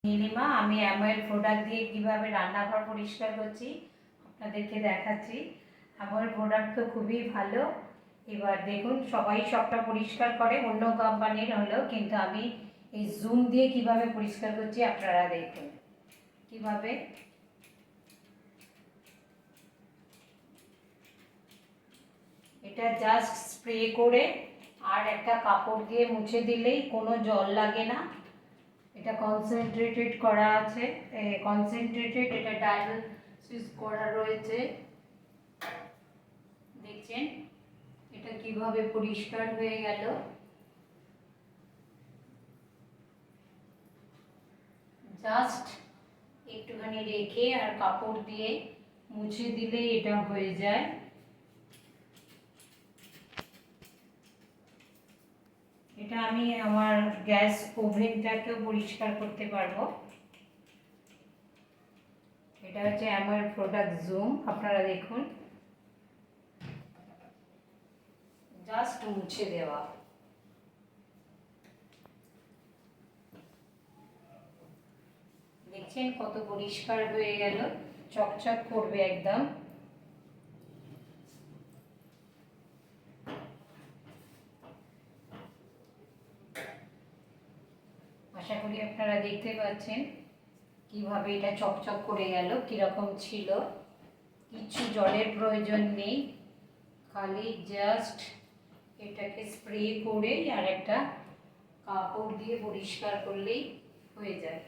নীলিমা, আমি অ্যামওয়েল প্রোডাক্ট দিয়ে কীভাবে রান্নাঘর পরিষ্কার করছি আপনাদেরকে দেখাচ্ছি। অ্যামওয়েল প্রোডাক্ট তো খুবই ভালো। এবার দেখুন, সবাই সবটা পরিষ্কার করে অন্য কোম্পানির হলেও, কিন্তু আমি এই জুম দিয়ে কিভাবে পরিষ্কার করছি আপনারা দেখুন কিভাবে। এটা জাস্ট স্প্রে করে আর একটা কাপড় দিয়ে মুছে দিলেই কোনো জল লাগে না। এটা কনসেন্ট্রেটেড করা আছে, কনসেন্ট্রেটেড, এটা ডায়ালিসিস করা রয়েছে। দেখছেন এটা কিভাবে পরিষ্কার হয়ে গেল। জাস্ট একটুখানি রেখে আর কাপড় দিয়ে মুছে দিলে এটা হয়ে যায়। এটা আমি আমার গ্যাস ওভেনটাকেও পরিষ্কার করতে পারবো। এটা হচ্ছে আমার প্রোডাক্ট জুম, আপনারা দেখুন, জাস্ট মুছে দেওয়া। দেখছেন কত পরিষ্কার হয়ে গেল, চকচক করবে একদম। আশা করি আপনারা দেখতে পাচ্ছেন কিভাবে এটা চকচক করে গেল, কিরকম ছিল। কিছু জলের প্রয়োজন নেই, খালি জাস্ট এটাকে স্প্রে করে আর একটা কাপড় দিয়ে পরিষ্কার করলেই হয়ে যায়।